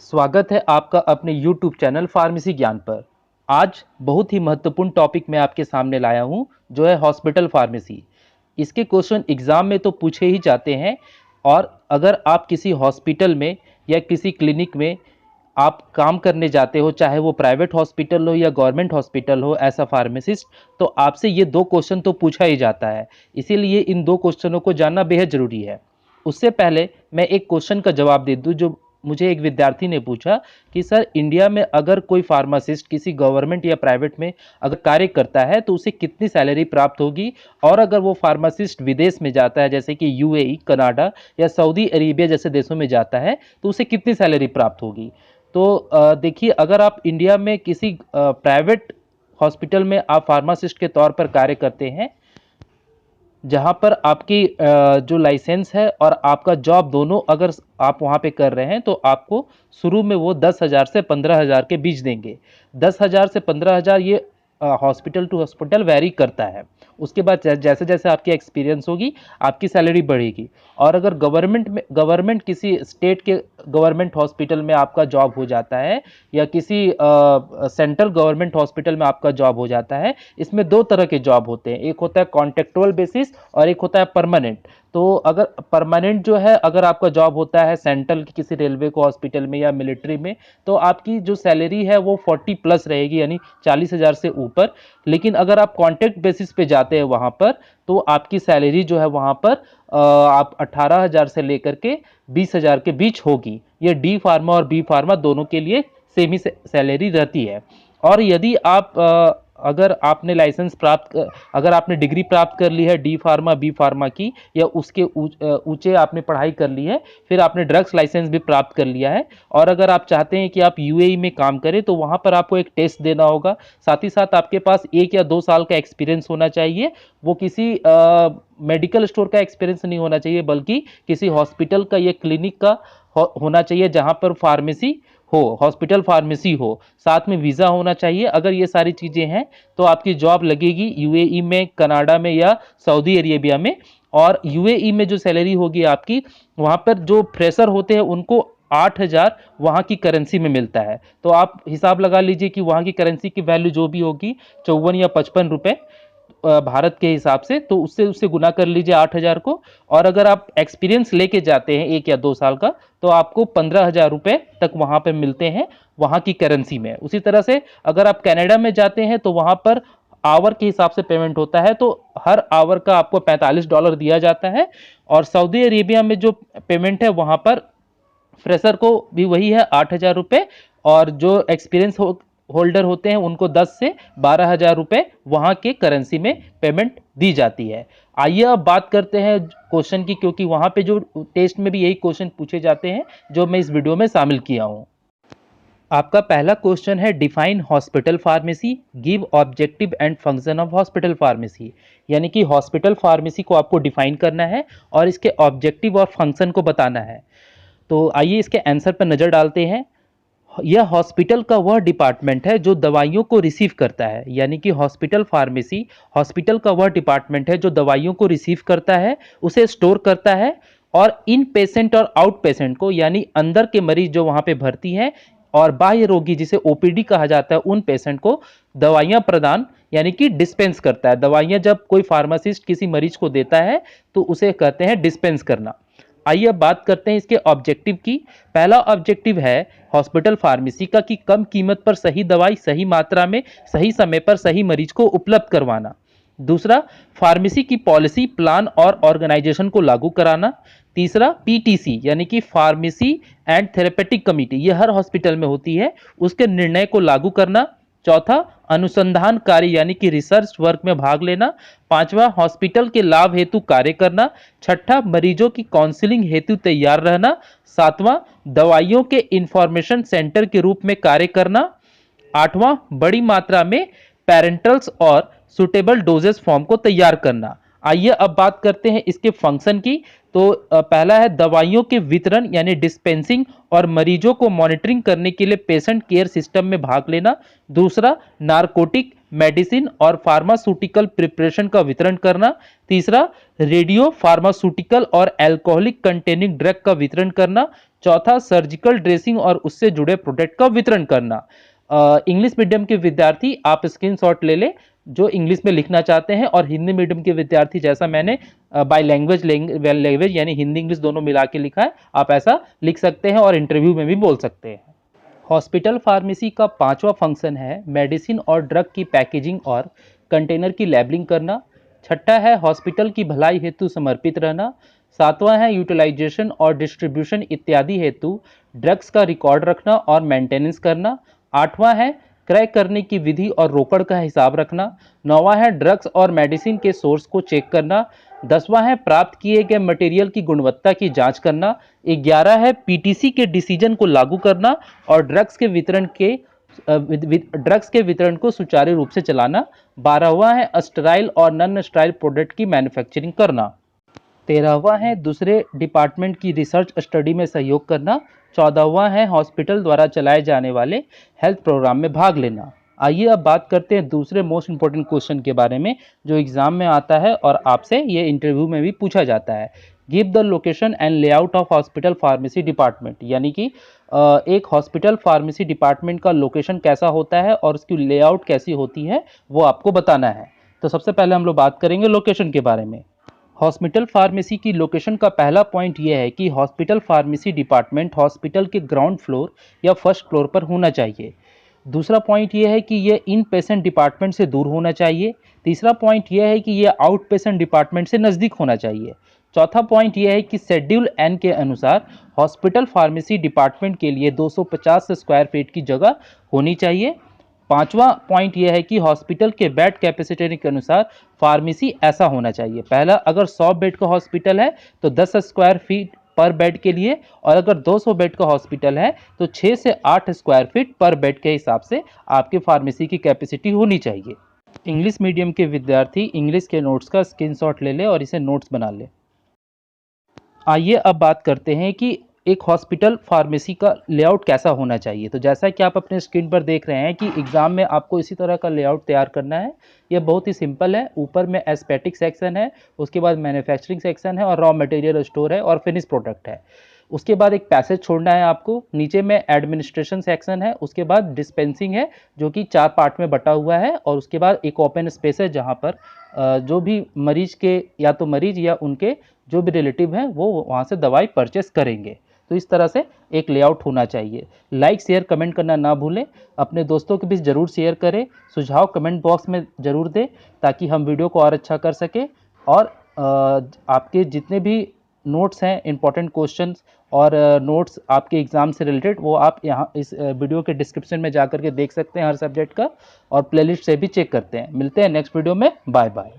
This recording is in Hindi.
स्वागत है आपका अपने YouTube चैनल फार्मेसी ज्ञान पर। आज बहुत ही महत्वपूर्ण टॉपिक मैं आपके सामने लाया हूं, जो है हॉस्पिटल फार्मेसी। इसके क्वेश्चन एग्जाम में तो पूछे ही जाते हैं, और अगर आप किसी हॉस्पिटल में या किसी क्लिनिक में आप काम करने जाते हो, चाहे वो प्राइवेट हॉस्पिटल हो या गवर्नमेंट हॉस्पिटल हो, एज अ फार्मासिस्ट, तो आपसे ये दो क्वेश्चन तो पूछा ही जाता है। इसीलिए इन दो क्वेश्चनों को जानना बेहद ज़रूरी है। उससे पहले मैं एक क्वेश्चन का जवाब दे दूं, जो मुझे एक विद्यार्थी ने पूछा कि सर, इंडिया में अगर कोई फार्मासिस्ट किसी गवर्नमेंट या प्राइवेट में अगर कार्य करता है तो उसे कितनी सैलरी प्राप्त होगी, और अगर वो फार्मासिस्ट विदेश में जाता है, जैसे कि यूएई, कनाडा या सऊदी अरेबिया जैसे देशों में जाता है, तो उसे कितनी सैलरी प्राप्त होगी। तो देखिए, अगर आप इंडिया में किसी प्राइवेट हॉस्पिटल में आप फार्मासिस्ट के तौर पर कार्य करते हैं, जहाँ पर आपकी जो लाइसेंस है और आपका जॉब दोनों अगर आप वहाँ पे कर रहे हैं, तो आपको शुरू में वो 10,000 से 15,000 के बीच देंगे। 10,000 से 15,000 ये हॉस्पिटल टू हॉस्पिटल वैरी करता है। उसके बाद जैसे जैसे आपकी एक्सपीरियंस होगी, आपकी सैलरी बढ़ेगी। और अगर गवर्नमेंट किसी स्टेट के गवर्नमेंट हॉस्पिटल में आपका जॉब हो जाता है, या किसी सेंट्रल गवर्नमेंट हॉस्पिटल में आपका जॉब हो जाता है, इसमें दो तरह के जॉब होते हैं। एक होता है कॉन्ट्रेक्चुअल बेसिस और एक होता है परमानेंट। तो अगर परमानेंट जो है, अगर आपका जॉब होता है सेंट्रल की किसी रेलवे को हॉस्पिटल में या मिलिट्री में, तो आपकी जो सैलरी है वो 40 प्लस रहेगी, यानी 40,000 से ऊपर। लेकिन अगर आप कॉन्ट्रैक्ट बेसिस पे जाते हैं वहाँ पर, तो आपकी सैलरी जो है वहाँ पर आप 18,000 से लेकर के 20,000 के बीच होगी। ये डी फार्मा और बी फार्मा दोनों के लिए सेम ही सैलरी रहती है। और यदि आप अगर आपने लाइसेंस अगर आपने डिग्री प्राप्त कर ली है डी फार्मा बी फार्मा की, या उसके ऊंचे आपने पढ़ाई कर ली है, फिर आपने ड्रग्स लाइसेंस भी प्राप्त कर लिया है, और अगर आप चाहते हैं कि आप यूएई में काम करें, तो वहां पर आपको एक टेस्ट देना होगा। साथ ही साथ आपके पास 1 या 2 साल का एक्सपीरियंस होना चाहिए। वो किसी मेडिकल स्टोर का एक्सपीरियंस नहीं होना चाहिए, बल्कि किसी हॉस्पिटल का या क्लिनिक का होना चाहिए, जहां पर फार्मेसी हो, हॉस्पिटल फार्मेसी हो। साथ में वीज़ा होना चाहिए। अगर ये सारी चीज़ें हैं, तो आपकी जॉब लगेगी यूएई में, कनाडा में या सऊदी अरेबिया में। और यूएई में जो सैलरी होगी आपकी, वहाँ पर जो फ्रेशर होते हैं उनको 8,000 वहाँ की करेंसी में मिलता है। तो आप हिसाब लगा लीजिए कि वहाँ की करेंसी की वैल्यू जो भी होगी, 54 या 55 रुपए भारत के हिसाब से, तो उससे उससे गुना कर लीजिए 8,000 को। और अगर आप एक्सपीरियंस लेके जाते हैं 1 या 2 साल का, तो आपको 15,000 रुपए तक वहां पे मिलते हैं, वहां की करेंसी में। उसी तरह से अगर आप कनाडा में जाते हैं, तो वहां पर आवर के हिसाब से पेमेंट होता है, तो हर आवर का आपको $45 दिया जाता है। और सऊदी अरेबिया में जो पेमेंट है, वहां पर फ्रेशर को भी वही है, 8,000 रुपए। और जो एक्सपीरियंस होल्डर होते हैं, उनको 10 से 12,000 रुपए वहां के करेंसी में पेमेंट दी जाती है। आइए अब बात करते हैं क्वेश्चन की, क्योंकि वहां पे जो टेस्ट में भी यही क्वेश्चन पूछे जाते हैं, जो मैं इस वीडियो में शामिल किया हूं। आपका पहला क्वेश्चन है, define hospital pharmacy, give objective and function of hospital pharmacy. यानी कि हॉस्पिटल फार्मेसी को आपको डिफाइन करना है और इसके ऑब्जेक्टिव और फंक्शन को बताना है। तो आइए इसके आंसर पर नजर डालते हैं। यह हॉस्पिटल का वह डिपार्टमेंट है जो दवाइयों को रिसीव करता है। यानी कि हॉस्पिटल फार्मेसी हॉस्पिटल का वह डिपार्टमेंट है जो दवाइयों को रिसीव करता है, उसे स्टोर करता है, और इन पेशेंट और आउट पेशेंट को, यानी अंदर के मरीज जो वहां पे भर्ती हैं, और बाह्य रोगी जिसे ओपीडी कहा जाता है, उन पेशेंट को दवाइयां प्रदान, यानी कि डिस्पेंस करता है। दवाइयां जब कोई फार्मासिस्ट किसी मरीज को देता है, तो उसे कहते हैं डिस्पेंस करना। आइए अब बात करते हैं इसके ऑब्जेक्टिव की। पहला ऑब्जेक्टिव है हॉस्पिटल फार्मेसी का कि कम कीमत पर सही दवाई सही मात्रा में सही समय पर सही मरीज को उपलब्ध करवाना। दूसरा, फार्मेसी की पॉलिसी, प्लान और ऑर्गेनाइजेशन को लागू कराना। तीसरा, पीटीसी यानी कि फार्मेसी एंड थेरेपेटिक कमिटी, यह हर हॉस्पिटल में होती है, उसके निर्णय को लागू करना। चौथा, अनुसंधान कार्य यानी कि रिसर्च वर्क में भाग लेना। पांचवा, हॉस्पिटल के लाभ हेतु कार्य करना। छठा, मरीजों की काउंसलिंग हेतु तैयार रहना। सातवां, दवाइयों के इंफॉर्मेशन सेंटर के रूप में कार्य करना। आठवां, बड़ी मात्रा में पेरेंटल्स और सुटेबल डोजेस फॉर्म को तैयार करना। आइए अब बात करते हैं इसके फंक्शन की। तो पहला है दवाइयों के वितरण यानी डिस्पेंसिंग और मरीजों को मॉनिटरिंग करने के लिए पेशेंट केयर सिस्टम में भाग लेना। दूसरा, नारकोटिक मेडिसिन और फार्मास्यूटिकल प्रिपरेशन का वितरण करना। तीसरा, रेडियो फार्मास्यूटिकल और अल्कोहलिक कंटेनिंग ड्रग का वितरण करना। चौथा, सर्जिकल ड्रेसिंग और उससे जुड़े प्रोडक्ट का वितरण करना। इंग्लिश मीडियम के विद्यार्थी आप स्क्रीनशॉट ले लें जो इंग्लिश में लिखना चाहते हैं, और हिंदी मीडियम के विद्यार्थी जैसा मैंने बाय लैंग्वेज यानी हिंदी इंग्लिश दोनों मिला के लिखा है, आप ऐसा लिख सकते हैं और इंटरव्यू में भी बोल सकते हैं। हॉस्पिटल फार्मेसी का पांचवा फंक्शन है मेडिसिन और ड्रग की पैकेजिंग और कंटेनर की लेबलिंग करना। छठा है हॉस्पिटल की भलाई हेतु समर्पित रहना। सातवां है यूटिलाइजेशन और डिस्ट्रीब्यूशन इत्यादि हेतु ड्रग्स का रिकॉर्ड रखना और मेंटेनेंस करना। आठवां है क्रय करने की विधि और रोकड़ का हिसाब रखना। नौवां है ड्रग्स और मेडिसिन के सोर्स को चेक करना। 10वां है प्राप्त किए गए मटेरियल की गुणवत्ता की जांच करना। 11 है पीटीसी के डिसीजन को लागू करना और ड्रग्स के वितरण को सुचारू रूप से चलाना। 12वां है स्टेराइल और नॉन स्टेराइल प्रोडक्ट की मैन्युफैक्चरिंग करना। 13वां है दूसरे डिपार्टमेंट की रिसर्च स्टडी में सहयोग करना। 14वां है हॉस्पिटल द्वारा चलाए जाने वाले हेल्थ प्रोग्राम में भाग लेना। आइए अब बात करते हैं दूसरे मोस्ट इंपॉर्टेंट क्वेश्चन के बारे में जो एग्जाम में आता है और आपसे ये इंटरव्यू में भी पूछा जाता है। Give the location and layout of hospital pharmacy department, यानी कि एक हॉस्पिटल फार्मेसी डिपार्टमेंट का लोकेशन कैसा होता है और उसकी लेआउट कैसी होती है वो आपको बताना है। तो सबसे पहले हम लोग बात करेंगे लोकेशन के बारे में। हॉस्पिटल फार्मेसी की लोकेशन का पहला पॉइंट यह है कि हॉस्पिटल फार्मेसी डिपार्टमेंट हॉस्पिटल के ग्राउंड फ्लोर या फर्स्ट फ्लोर पर होना चाहिए। दूसरा पॉइंट यह है कि यह इन पेशेंट डिपार्टमेंट से दूर होना चाहिए। तीसरा पॉइंट यह है कि यह आउट पेशेंट डिपार्टमेंट से नज़दीक होना चाहिए। चौथा पॉइंट यह है कि शेड्यूल एन के अनुसार हॉस्पिटल फार्मेसी डिपार्टमेंट के लिए 250 स्क्वायर फीट की जगह होनी चाहिए। पांचवा पॉइंट यह है कि हॉस्पिटल के बेड कैपेसिटी के अनुसार फार्मेसी ऐसा होना चाहिए। पहला, अगर 100 बेड का हॉस्पिटल है तो 10 स्क्वायर फीट पर बेड के लिए, और अगर 200 बेड का हॉस्पिटल है तो 6 से 8 स्क्वायर फीट पर बेड के हिसाब से आपके फार्मेसी की कैपेसिटी होनी चाहिए। इंग्लिश मीडियम के विद्यार्थी इंग्लिश के नोट्स का स्क्रीनशॉट ले ले और इसे नोट्स बना ले। आइए अब बात करते हैं कि एक हॉस्पिटल फार्मेसी का लेआउट कैसा होना चाहिए। तो जैसा कि आप अपने स्क्रीन पर देख रहे हैं कि एग्जाम में आपको इसी तरह का लेआउट तैयार करना है। यह बहुत ही सिंपल है। ऊपर में एस्थेटिक सेक्शन है, उसके बाद मैन्युफैक्चरिंग सेक्शन है और रॉ मटेरियल स्टोर है और फिनिश प्रोडक्ट है। उसके बाद एक पैसेज छोड़ना है आपको। नीचे में एडमिनिस्ट्रेशन सेक्शन है, उसके बाद डिस्पेंसिंग है जो कि 4 पार्ट में बटा हुआ है, और उसके बाद एक ओपन स्पेस है जहाँ पर जो भी मरीज के या तो मरीज या उनके जो भी रिलेटिव हैं वो वहाँ से दवाई परचेस करेंगे। तो इस तरह से एक लेआउट होना चाहिए। लाइक शेयर कमेंट करना ना भूलें, अपने दोस्तों के बीच ज़रूर शेयर करें, सुझाव कमेंट बॉक्स में ज़रूर दें ताकि हम वीडियो को और अच्छा कर सकें। और आपके जितने भी नोट्स हैं, इंपॉर्टेंट क्वेश्चंस और नोट्स आपके एग्ज़ाम से रिलेटेड, वो आप यहाँ इस वीडियो के डिस्क्रिप्शन में जा कर के देख सकते हैं हर सब्जेक्ट का, और प्लेलिस्ट से भी चेक करते हैं। मिलते हैं नेक्स्ट वीडियो में। Bye bye.